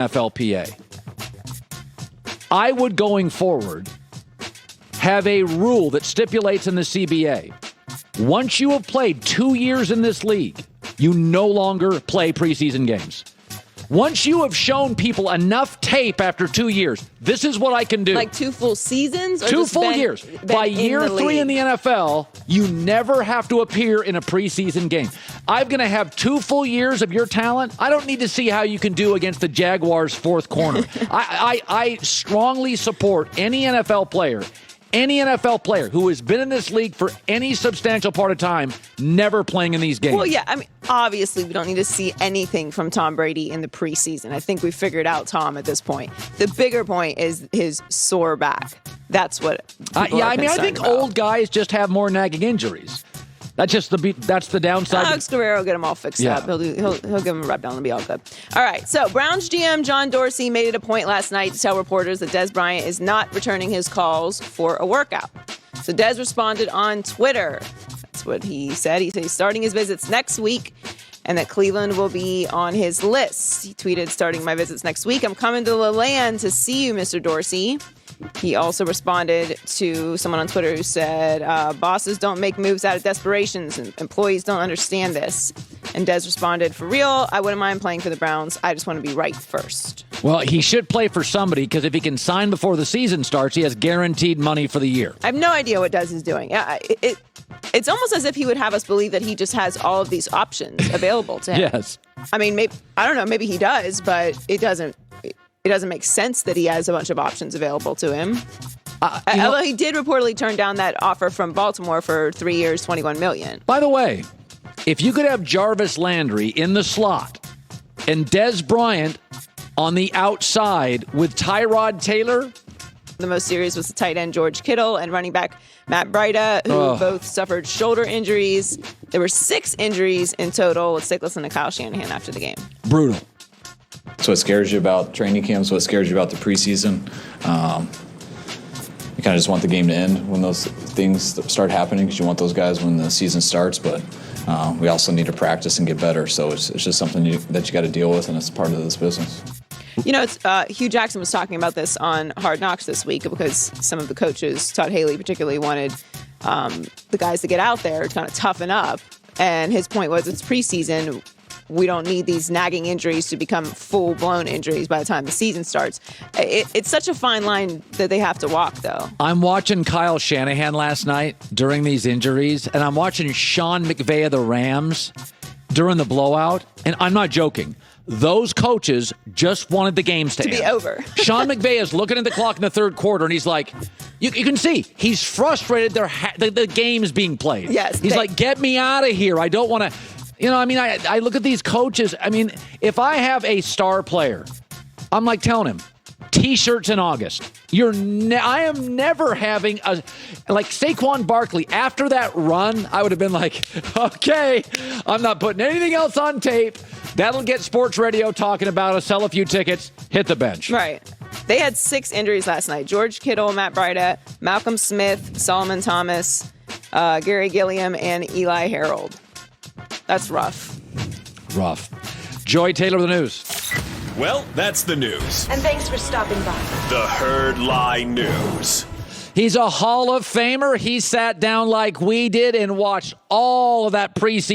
NFLPA. I would, going forward, have a rule that stipulates in the CBA, once you have played 2 years in this league, you no longer play preseason games. Once you have shown people enough tape after 2 years, this is what I can do. Like 2 full seasons? Or 2 full years. By year 3 in the NFL, you never have to appear in a preseason game. I'm going to have 2 full years of your talent. I don't need to see how you can do against the Jaguars' fourth corner. I strongly support any NFL player who has been in this league for any substantial part of time never playing in these games. Well, yeah, I mean, obviously we don't need to see anything from Tom Brady in the preseason. I think we figured out Tom at this point. The bigger point is his sore back. That's what I think about. Old guys just have more nagging injuries. That's the downside. Alex Guerrero will get him all fixed up. He'll give him a rub down and be all good. All right, so Browns GM John Dorsey made it a point last night to tell reporters that Dez Bryant is not returning his calls for a workout. So Dez responded on Twitter. That's what he said. He said he's starting his visits next week and that Cleveland will be on his list. He tweeted, starting my visits next week. I'm coming to the land to see you, Mr. Dorsey. He also responded to someone on Twitter who said, bosses don't make moves out of desperations and employees don't understand this. And Dez responded, for real, I wouldn't mind playing for the Browns. I just want to be right first. Well, he should play for somebody because if he can sign before the season starts, he has guaranteed money for the year. I have no idea what Dez is doing. It's almost as if he would have us believe that he just has all of these options available to him. Yes. I mean, I don't know, maybe he does, but it doesn't make sense that he has a bunch of options available to him. Although he did reportedly turn down that offer from Baltimore for 3 years, $21 million. By the way, if you could have Jarvis Landry in the slot and Dez Bryant on the outside with Tyrod Taylor. The most serious was the tight end George Kittle and running back Matt Breida, who both suffered shoulder injuries. There were 6 injuries in total. Let's take a listen to Kyle Shanahan after the game. Brutal. That's what scares you about training camps, what scares you about the preseason. You kind of just want the game to end when those things start happening because you want those guys when the season starts. But we also need to practice and get better. So it's just something that you got to deal with, and it's part of this business. You know, Hugh Jackson was talking about this on Hard Knocks this week because some of the coaches, Todd Haley particularly, wanted the guys to get out there to kind of toughen up. And his point was it's preseason. We don't need these nagging injuries to become full-blown injuries by the time the season starts. It's such a fine line that they have to walk, though. I'm watching Kyle Shanahan last night during these injuries, and I'm watching Sean McVay of the Rams during the blowout, and I'm not joking. Those coaches just wanted the games to be over. Sean McVay is looking at the clock in the third quarter, and he's like, you can see, he's frustrated the game's being played. Yes. He's like, get me out of here. I don't want to... I look at these coaches. I mean, if I have a star player, I'm like telling him, T-shirts in August. I am never having like Saquon Barkley. After that run, I would have been like, okay, I'm not putting anything else on tape. That'll get sports radio talking about us, sell a few tickets, hit the bench. Right. They had 6 injuries last night. George Kittle, Matt Breida, Malcolm Smith, Solomon Thomas, Gary Gilliam, and Eli Harold. That's rough. Joy Taylor, the news. Well, that's the news. And thanks for stopping by. The Herd Lie News. He's a Hall of Famer. He sat down like we did and watched all of that preseason.